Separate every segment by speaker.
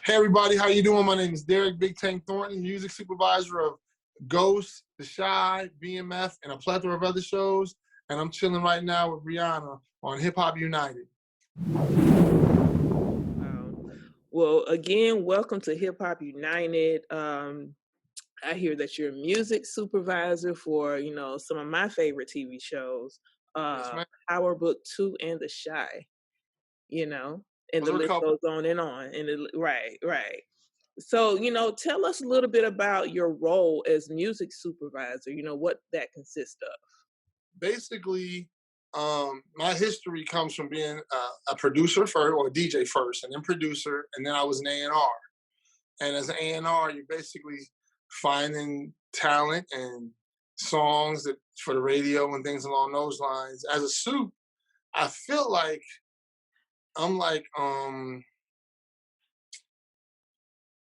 Speaker 1: Hey everybody, how you doing? My name is Derek Big Tank Thornton, music supervisor of Ghost, The Shy, BMF, and a plethora of other shows. And I'm chilling right now with Rihanna on Hip Hop United.
Speaker 2: Well, again, welcome to Hip Hop United. I hear that you're a music supervisor for, some of my favorite TV shows,
Speaker 1: Yes,
Speaker 2: Power Book 2 and The Shy, and
Speaker 1: Those
Speaker 2: the
Speaker 1: are a
Speaker 2: list
Speaker 1: couple.
Speaker 2: goes on and on. Right. So, tell us a little bit about your role as music supervisor, what that consists of.
Speaker 1: Basically, my history comes from being a producer first, or a DJ first, and then producer, and then I was an A&R. And as an A&R, you're basically finding talent and songs that for the radio and things along those lines. As a soup, I feel like I'm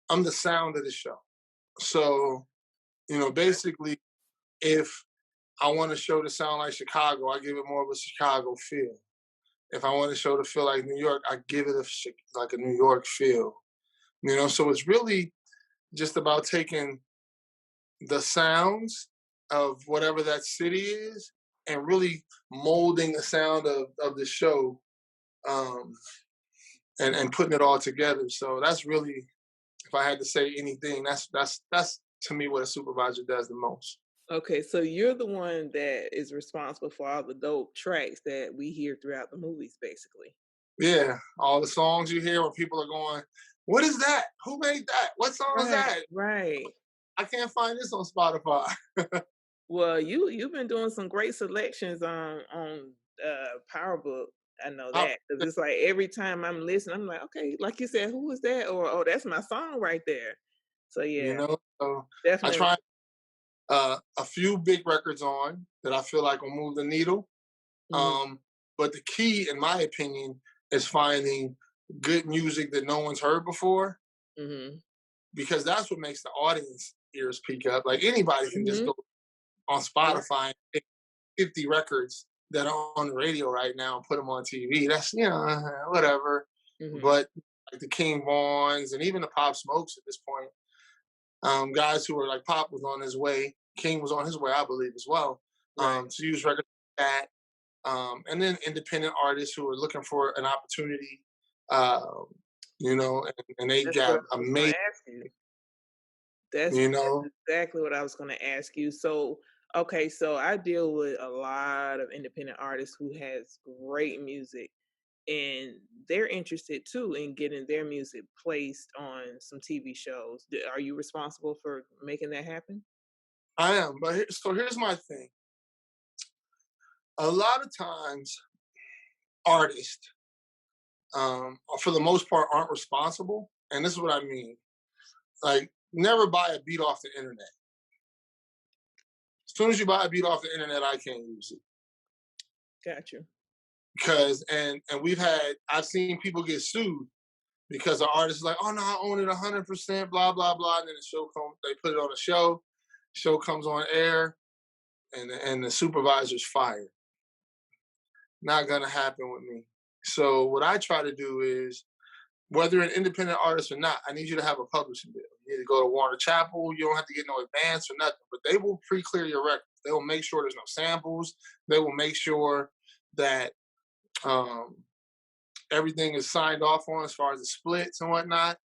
Speaker 1: I'm the sound of the show. So, basically, if I want a show to sound like Chicago, I give it more of a Chicago feel. If I want a show to feel like New York, I give it like a New York feel. So it's really just about taking the sounds of whatever that city is and really molding the sound of the show, um, and putting it all together. So that's really, if I had to say anything, that's to me what a supervisor does the most.
Speaker 2: Okay, so you're the one that is responsible for all the dope tracks that we hear throughout the movies, basically.
Speaker 1: Yeah, all the songs you hear where people are going, "What is that? Who made that? What song is that?
Speaker 2: Right.
Speaker 1: I can't find this on Spotify."
Speaker 2: Well, you've been doing some great selections on Power Book. I know
Speaker 1: I,
Speaker 2: that because it's like every time I'm listening, I'm like, okay, like you said, who is that? Or oh, that's my song right there. So yeah,
Speaker 1: so I
Speaker 2: definitely.
Speaker 1: try a few big records on that I feel like will move the needle.
Speaker 2: Mhm.
Speaker 1: But the key, in my opinion, is finding good music that no one's heard before,
Speaker 2: Mhm.
Speaker 1: because that's what makes the audience ears peak up. Like anybody can just
Speaker 2: Mhm.
Speaker 1: go on
Speaker 2: Right.
Speaker 1: Spotify and pick 50 records that are on the radio right now and put them on TV. That's, whatever.
Speaker 2: Mhm.
Speaker 1: But like the King Vaughns and even the Pop Smokes at this point, guys who were like Pop was on his way, King was on his way, I believe, as well,
Speaker 2: Right.
Speaker 1: to use records like that. And then independent artists who are looking for an opportunity, um, and they
Speaker 2: That's what
Speaker 1: got
Speaker 2: I was going
Speaker 1: amazing,
Speaker 2: to ask you. That's
Speaker 1: you know.
Speaker 2: exactly what I was going to ask you. So, okay, so I deal with a lot of independent artists who has great music and they're interested too in getting their music placed on some TV shows. Are you responsible for making that happen?
Speaker 1: I am, but so here's my thing. A lot of times, artists, for the most part, aren't responsible, and this is what I mean. Like, never buy a beat off the internet. As soon as you buy a beat off the internet, I can't use it.
Speaker 2: Got you.
Speaker 1: Because and I've seen people get sued because the artist is like, "Oh no, I own it 100%," blah blah blah, and then they put it on a show comes on air, and the supervisor's fired. Not gonna happen with me. So what I try to do is, whether an independent artist or not, I need you to have a publishing deal. You need to go to Warner Chappell. You don't have to get no advance or nothing, but they will pre-clear your records. They will make sure there's no samples. They will make sure that um, everything is signed off on as far as the splits and whatnot.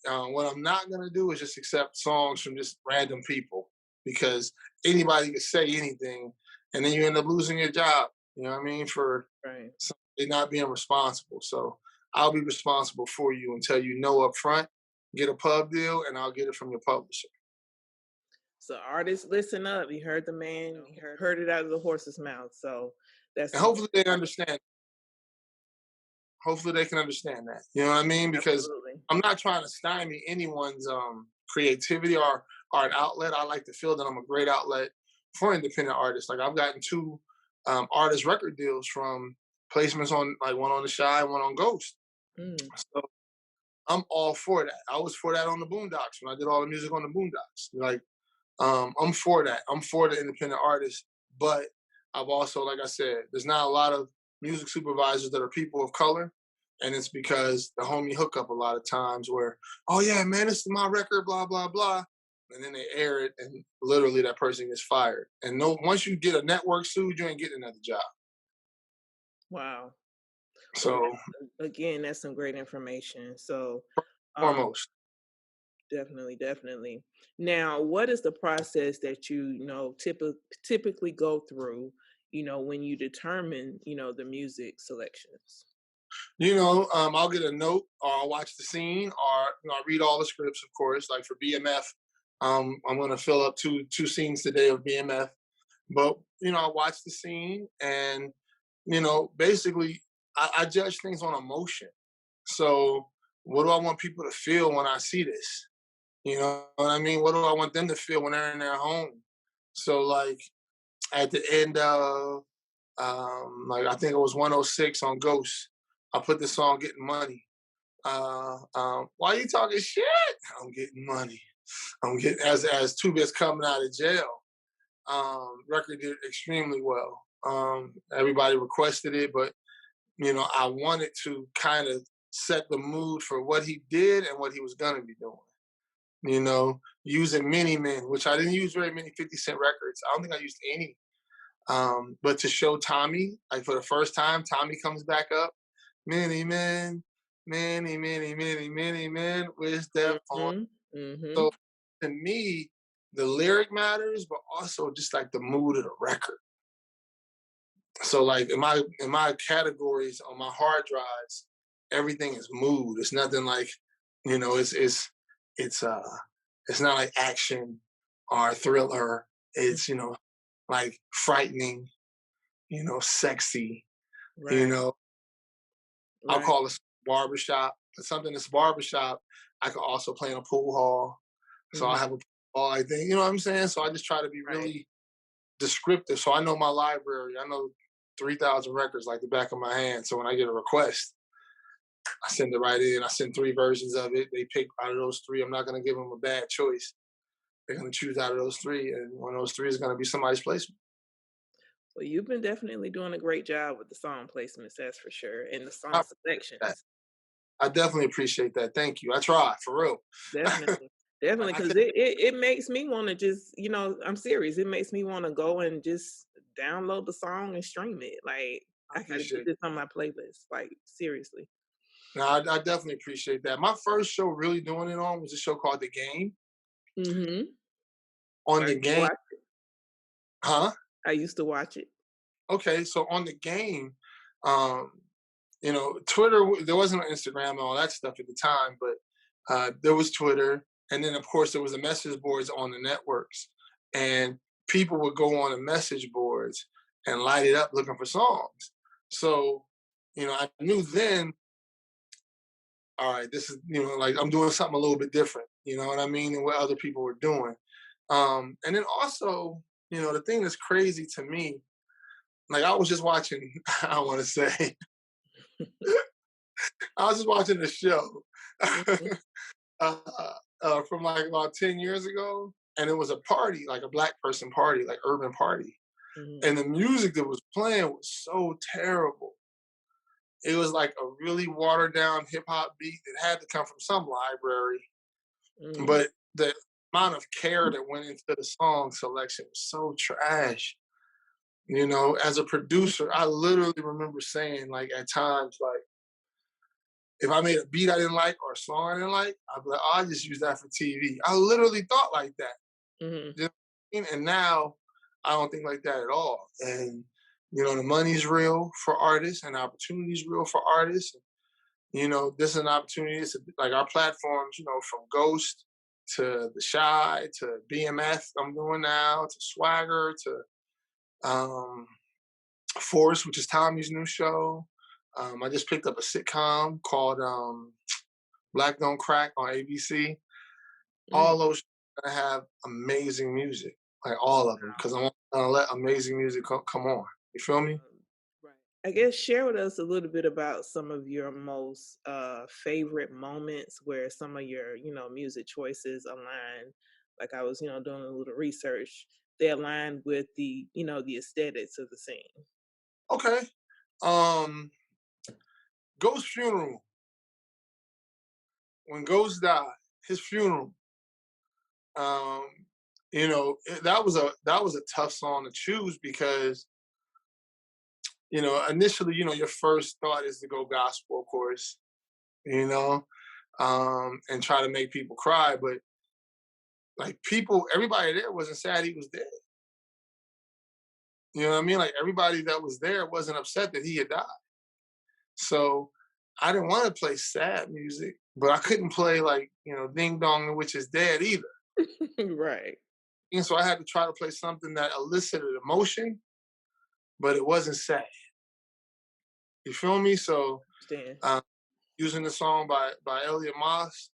Speaker 1: What I'm not going to do is just accept songs from just random people, because anybody can say anything, and then you end up losing your job. You know what I mean? For
Speaker 2: Right.
Speaker 1: somebody not being responsible. So I'll be responsible for you and tell you no up front. Get a pub deal, and I'll get it from your publisher.
Speaker 2: So artists, listen up. You heard the man. You heard it out of the horse's mouth. So that's
Speaker 1: And
Speaker 2: important.
Speaker 1: hopefully they understand. Hopefully they can understand that. You know what I mean? Because
Speaker 2: Absolutely.
Speaker 1: I'm not trying to stymie anyone's creativity or an outlet. I like to feel that I'm a great outlet for independent artists. Like, I've gotten two artist record deals from placements on, like, one on The Shy, one on Ghost.
Speaker 2: Mm.
Speaker 1: So I'm all for that. I was for that on the Boondocks when I did all the music on the Boondocks. Like, I'm for that. I'm for the independent artists, but I've also, like I said, there's not a lot of music supervisors that are people of color, And it's because the homie hookup a lot of times where, oh yeah, man, this is my record, blah, blah, blah. And then they air it and literally that person gets fired. And no, once you get a network sued, you ain't getting another job.
Speaker 2: Wow. Well,
Speaker 1: So
Speaker 2: again, that's some great information. So, um,
Speaker 1: foremost,
Speaker 2: definitely, definitely. Now, what is the process that typically go through, when you determine, the music selections?
Speaker 1: I'll get a note or I'll watch the scene or I read all the scripts, of course. Like for BMF, I'm gonna fill up two scenes today of BMF. But I watch the scene and basically I judge things on emotion. So what do I want people to feel when I see this? You know what I mean? What do I want them to feel when they're in their home? So like at the end of like I think it was 106 on Ghost, I put the song "Getting Money." Why you talking shit? I'm getting money. I'm getting as Tuba's coming out of jail. Record did extremely well. Everybody requested it, but I wanted to kind of set the mood for what he did and what he was gonna be doing. Using Mini Men, which I didn't use very many 50 Cent records. I don't think I used any. But to show Tommy, like for the first time, Tommy comes back up. Many men, many, many, many, many men. Where's that on?
Speaker 2: Mhm. Mhm.
Speaker 1: So to me, the lyric matters, but also just like the mood of the record. So like in my categories on my hard drives, everything is mood. It's nothing like, it's it's not like action or thriller.
Speaker 2: Mm.
Speaker 1: It's like frightening, sexy, you
Speaker 2: Right.
Speaker 1: know. I'll
Speaker 2: Right.
Speaker 1: call it barbershop. But something that's barbershop, I could also play in a pool hall. So I
Speaker 2: Mhm.
Speaker 1: have a pool hall, I think, you know what I'm saying? So I just try to be
Speaker 2: Right.
Speaker 1: really descriptive. So I know my library. I know 3,000 records like the back of my hand. So when I get a request, I send it right in. I send three versions of it. They pick out of those three. I'm not going to give them a bad choice. They're going to choose out of those three, and one of those three is going to be somebody's placement.
Speaker 2: Well, you've been definitely doing a great job with the song placements, that's for sure, and the
Speaker 1: I
Speaker 2: song
Speaker 1: appreciate that.
Speaker 2: selections.
Speaker 1: I definitely appreciate that. Thank you. I try for real.
Speaker 2: Definitely.
Speaker 1: Like
Speaker 2: Definitely,
Speaker 1: I
Speaker 2: because
Speaker 1: couldn't.
Speaker 2: it makes me wanna just, I'm serious, it makes me wanna go and just download the song and stream it, like,
Speaker 1: I
Speaker 2: I gotta put
Speaker 1: appreciate
Speaker 2: this
Speaker 1: it.
Speaker 2: on my playlist, like, seriously.
Speaker 1: No, I definitely appreciate that. My first show really doing it on was a show called The Game.
Speaker 2: Mhm.
Speaker 1: On
Speaker 2: I
Speaker 1: The
Speaker 2: used to
Speaker 1: Game,
Speaker 2: watch it.
Speaker 1: huh?
Speaker 2: I used to watch it.
Speaker 1: Okay, so on The Game, um, Twitter. There wasn't Instagram and all that stuff at the time, but there was Twitter, and then of course there was the message boards on the networks, and people would go on the message boards and light it up looking for songs. So, I knew then, all right, this is like I'm doing something a little bit different. You know what I mean, and what other people were doing. And then also, the thing that's crazy to me, like I was just watching. I want to say I was just watching a show
Speaker 2: Mhm,
Speaker 1: uh, from like about 10 years ago, and it was a party, like a black person party, like urban party,
Speaker 2: mhm,
Speaker 1: and the music that was playing was so terrible. It was like a really watered down hip hop beat that had to come from some library,
Speaker 2: mhm.
Speaker 1: but the amount of care that went into the song selection was so trash. As a producer, I literally remember saying, like, at times, like, if I made a beat I didn't like or a song I didn't like, I'd be like, oh, I just use that for TV. I literally thought like that.
Speaker 2: Mhm.
Speaker 1: You know what I mean? And now I don't think like that at all. And the money's real for artists and opportunities real for artists. This is an opportunity. It's like our platforms, from Ghost to The Shy to BMF I'm doing now to Swagger to um, Force, which is Tommy's new show. I just picked up a sitcom called Black Don't Crack on ABC.
Speaker 2: Mm.
Speaker 1: All those gonna have amazing music, like all of them, because I'm gonna let amazing music come on. You feel me?
Speaker 2: Right. I guess share with us a little bit about some of your most favorite moments where some of your, music choices align. Like I was, doing a little research. They align with the aesthetics of the scene.
Speaker 1: Okay. Um, Ghost's funeral, when Ghost died, his funeral, um, that was a tough song to choose because initially, your first thought is to go gospel, of course, you know, and try to make people cry. But like everybody there wasn't sad he was dead. You know what I mean? Like everybody that was there wasn't upset that he had died. So I didn't want to play sad music, but I couldn't play like, Ding Dong the Witch is Dead either.
Speaker 2: Right.
Speaker 1: And so I had to try to play something that elicited emotion, but it wasn't sad. You feel me? So
Speaker 2: Understand.
Speaker 1: uh, using the song by Elliot Moss,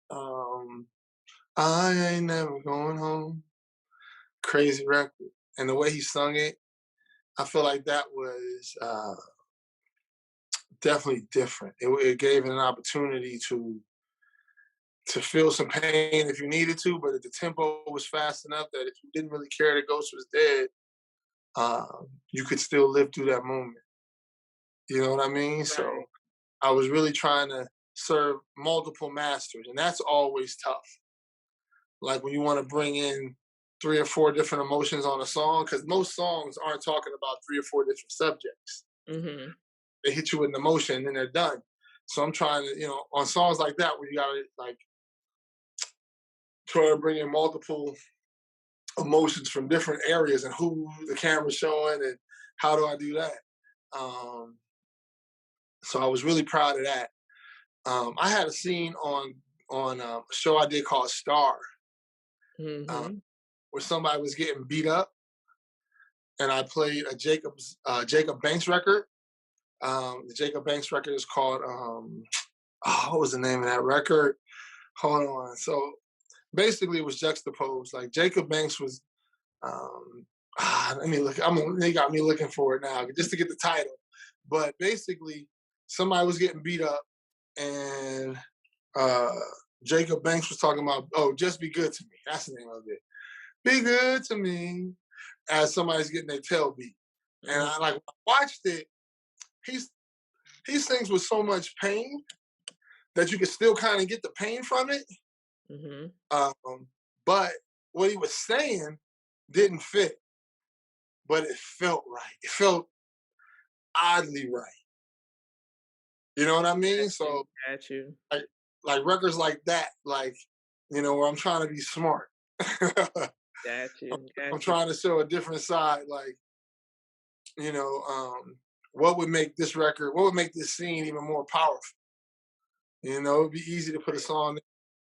Speaker 1: um, I ain't never going home. Crazy record. And the way he sung it, I feel like that was definitely different. It gave it an opportunity to feel some pain if you needed to, but if the tempo was fast enough that if you didn't really care that Ghost was dead, you could still live through that moment. You know what I mean? So
Speaker 2: Right.
Speaker 1: I was really trying to serve multiple masters, and that's always tough. Like when you want to bring in 3 or 4 different emotions on a song, because most songs aren't talking about 3 or 4 different subjects.
Speaker 2: Mhm.
Speaker 1: They hit you with an emotion and then they're done. So I'm trying to, on songs like that where you gotta like try to bring in multiple emotions from different areas and who the camera's showing and how do I do that. Um, so I was really proud of that. I had a scene on a show I did called Star, uh,
Speaker 2: Mhm.
Speaker 1: where somebody was getting beat up, and I played a Jacob Banks record. The Jacob Banks record is called what was the name of that record? Hold on. So basically, it was juxtaposed. Like Jacob Banks was. Let me look. They got me looking for it now just to get the title. But basically, somebody was getting beat up, and uh, Jacob Banks was talking about, "Oh, just be good to me." That's the name of it. Be good to me, as somebody's getting their tail beat. And
Speaker 2: Mhm.
Speaker 1: I like watched it. He's he sings with so much pain that you can still kind of get the pain from it.
Speaker 2: Mhm.
Speaker 1: Um, but what he was saying didn't fit, but it felt right. It felt oddly right. You know what I mean?
Speaker 2: Got you.
Speaker 1: So
Speaker 2: Got you.
Speaker 1: like like records like that, like where I'm trying to be smart.
Speaker 2: Got you.
Speaker 1: I'm
Speaker 2: Got you.
Speaker 1: trying to show a different side. Like you know, what would make this record? What would make this scene even more powerful? It'd be easy to put a song.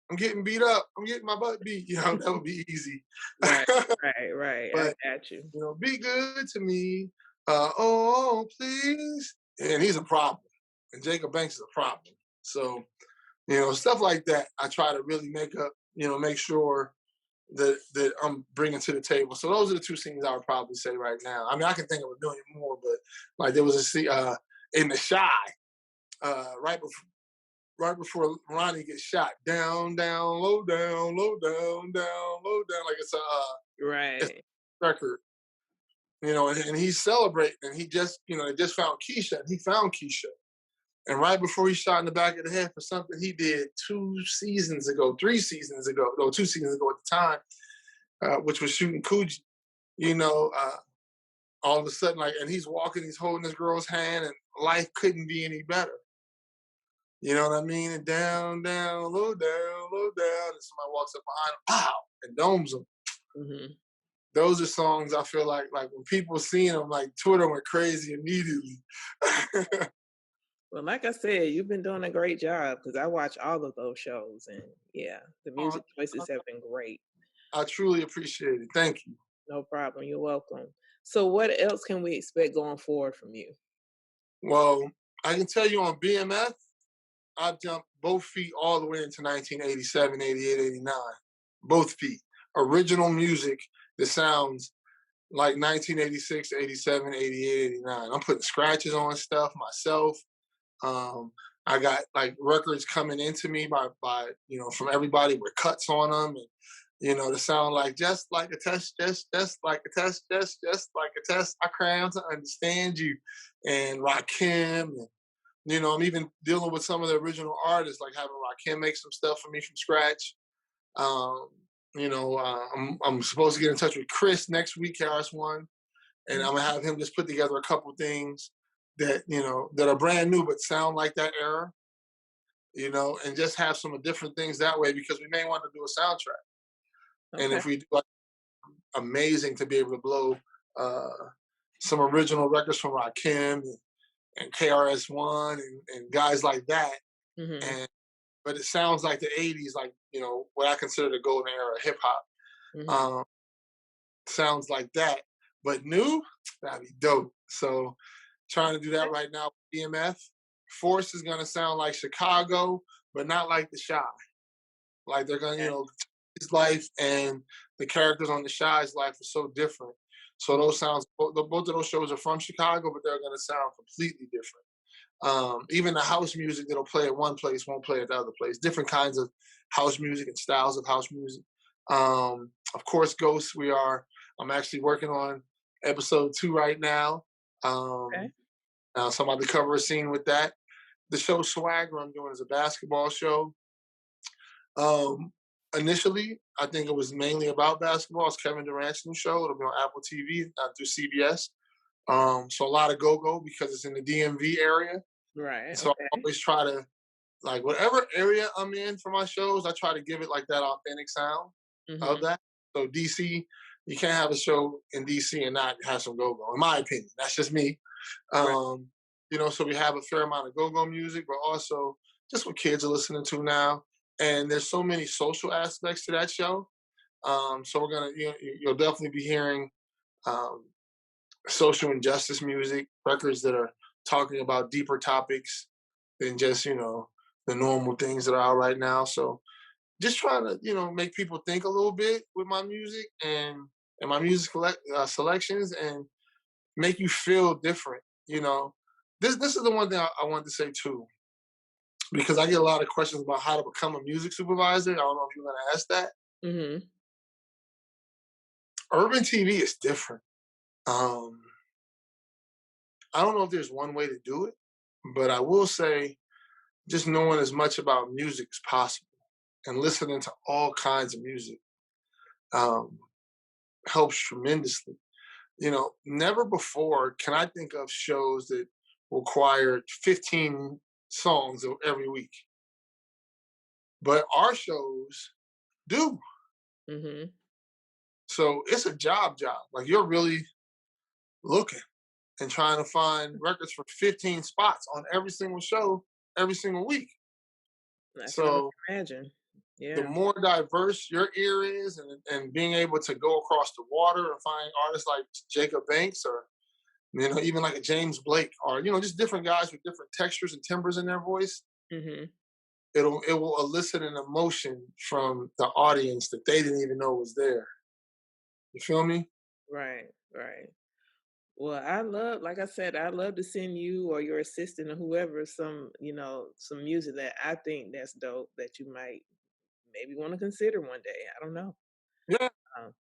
Speaker 1: I'm getting beat up. I'm getting my butt beat. That would be easy.
Speaker 2: Right. Right. Right. I
Speaker 1: But
Speaker 2: got you.
Speaker 1: be good to me. Oh, please. And he's a problem. And Jacob Banks is a problem. So, stuff like that, I try to really make sure that I'm bringing to the table. So those are the 2 scenes I would probably say right now. I mean, I can think of a million more, but like there was a scene in The Shy, right before Ronnie gets shot. Down, down, low down, low down, down, low down. Like it's
Speaker 2: Right.
Speaker 1: a record. And he's celebrating, and he just, they just found Keisha, and he found Keisha. And right before he shot in the back of the head for something he did 2 seasons ago, 3 seasons ago, no, 2 seasons ago at the time, which was shooting Coogee, you know, uh, all of a sudden, like, and he's walking, he's holding this girl's hand, and life couldn't be any better. You know what I mean? And down, down, low down, low down, and somebody walks up behind him, pow, and domes him.
Speaker 2: Mhm.
Speaker 1: Those are songs I feel like when people seeing them, like Twitter went crazy immediately.
Speaker 2: Well, like I said, you've been doing a great job because I watch all of those shows, and yeah, the
Speaker 1: Oh,
Speaker 2: music choices have been great.
Speaker 1: I truly appreciate it. Thank you.
Speaker 2: No problem. You're welcome. So, what else can we expect going forward from you?
Speaker 1: Well, I can tell you on BMF, I've jumped both feet all the way into 1987, 88, 89. Both feet. Original music that sounds like 1986, 87, 88, 89. I'm putting scratches on stuff myself. Um, I got like records coming into me by from everybody with cuts on them, and to sound like just like a test, just like a test, just like a test. I cram to understand you, and Rakim, and I'm even dealing with some of the original artists, like having Rakim make some stuff for me from scratch. Um, I'm supposed to get in touch with Chris next week, KRS-One, and I'm gonna have him just put together a couple things that are brand new but sound like that era, and just have some different things that way because we may want to do a soundtrack. And
Speaker 2: Okay.
Speaker 1: if we do, like, amazing to be able to blow uh, some original records from Rakim and KRS-One and guys like that.
Speaker 2: Mhm.
Speaker 1: And but it sounds like the '80s, like what I consider the golden era of hip hop.
Speaker 2: Mhm.
Speaker 1: Um, sounds like that, but new, that'd be dope. So trying to do that right now with BMF. Force is gonna sound like Chicago, but not like the Shy. Like they're gonna,
Speaker 2: Okay.
Speaker 1: his life and the characters on the Shy's life are so different. So
Speaker 2: Mhm.
Speaker 1: those sounds, both of those shows are from Chicago, but they're gonna sound completely different. Even the house music that'll play at one place won't play at the other place. Different kinds of house music and styles of house music. Of course, Ghost. I'm actually working on episode 2 right now.
Speaker 2: Okay.
Speaker 1: So I'm about to cover a scene with that. The show Swagger I'm doing is a basketball show. Um, Initially, I think it was mainly about basketball. It's Kevin Durant's new show. It'll be on Apple TV through CBS. So a lot of go-go because it's in the DMV area.
Speaker 2: Right.
Speaker 1: So I
Speaker 2: Okay.
Speaker 1: always try to, like, whatever area I'm in for my shows, I try to give it like that authentic sound of
Speaker 2: Mhm.
Speaker 1: that. So DC, you can't have a show in DC and not have some go-go, in my opinion. That's just me.
Speaker 2: Right.
Speaker 1: Um, so we have a fair amount of go-go music, but also just what kids are listening to now. And there's so many social aspects to that show. So we're gonna, you'll definitely be hearing um, social injustice music, records that are talking about deeper topics than just, the normal things that are out right now. So just trying to, make people think a little bit with my music and my music selections and make you feel different. This is the one thing I wanted to say too, because I get a lot of questions about how to become a music supervisor. I don't know if you're going to ask that.
Speaker 2: Mhm.
Speaker 1: Urban TV is different. Um, I don't know if there's one way to do it, but I will say just knowing as much about music as possible and listening to all kinds of music um, helps tremendously. Never before can I think of shows that required 15 songs every week, but our shows do.
Speaker 2: Mhm.
Speaker 1: So it's a job. Like you're really looking and trying to find records for 15 spots on every single show every single week.
Speaker 2: I can only
Speaker 1: So
Speaker 2: imagine.
Speaker 1: the
Speaker 2: Yeah.
Speaker 1: more diverse your ear is and being able to go across the water and find artists like Jacob Banks or even like a James Blake or just different guys with different textures and timbres in their voice,
Speaker 2: Mhm.
Speaker 1: it will elicit an emotion from the audience that they didn't even know was there. You feel me?
Speaker 2: Right. Right. Well, like I said, I love to send you or your assistant or whoever some music that I think that's dope that you might maybe want to consider one day. I don't know.
Speaker 1: Yeah.
Speaker 2: Um,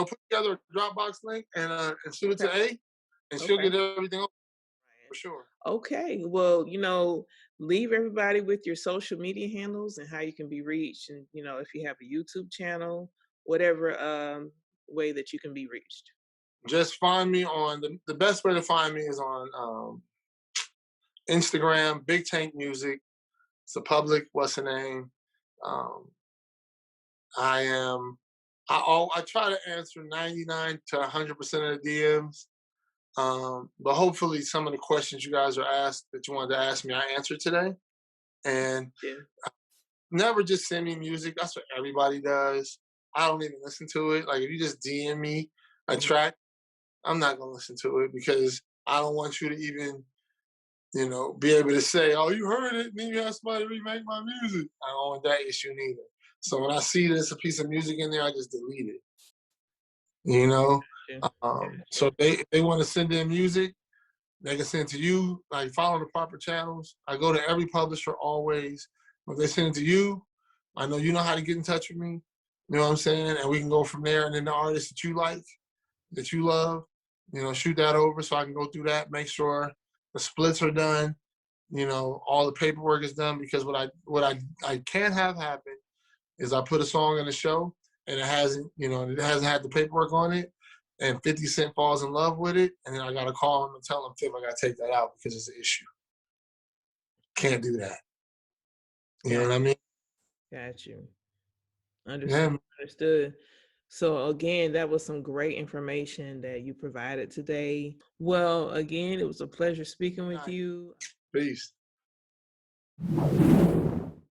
Speaker 1: Put together a Dropbox link and shoot it
Speaker 2: okay.
Speaker 1: to A and she'll
Speaker 2: Okay.
Speaker 1: get everything over for sure.
Speaker 2: Okay. Well, leave everybody with your social media handles and how you can be reached. And, if you have a YouTube channel, whatever way that you can be reached.
Speaker 1: Just find me on the best way to find me is on Instagram, Big Tank Music. It's a public, what's the name? Um, I am I try to answer 99 to 100% of the DMs. But hopefully some of the questions you guys are asked that you wanted to ask me, I answered today. And
Speaker 2: Yeah.
Speaker 1: never just send me music. That's what everybody does. I don't even listen to it. Like if you just DM me a
Speaker 2: Mhm.
Speaker 1: track, I'm not gonna listen to it because I don't want you to even, be able to say, "Oh, you heard it," and then you have somebody remake my music. I don't want that issue neither. So when I see there's a piece of music in there, I just delete it. You know.
Speaker 2: Yeah.
Speaker 1: So
Speaker 2: Gotcha.
Speaker 1: if they want to send in music, they can send it to you. Like follow the proper channels. I go to every publisher always. If they send it to you, I know you know how to get in touch with me. You know what I'm saying? And we can go from there. And then the artists that you like, that you love, shoot that over so I can go through that, make sure the splits are done, all the paperwork is done, because what I can't have happen is I put a song in the show and it hasn't had the paperwork on it, and 50 Cent falls in love with it, and then I gotta call him and tell him, Tip, I gotta take that out because it's an issue. Can't do that. You know
Speaker 2: Got
Speaker 1: what I mean?
Speaker 2: got you. Understood.
Speaker 1: Yeah,
Speaker 2: Understood. So again, that was some great information that you provided today. Well, again, it was a pleasure speaking with
Speaker 1: man.
Speaker 2: you.
Speaker 1: Peace.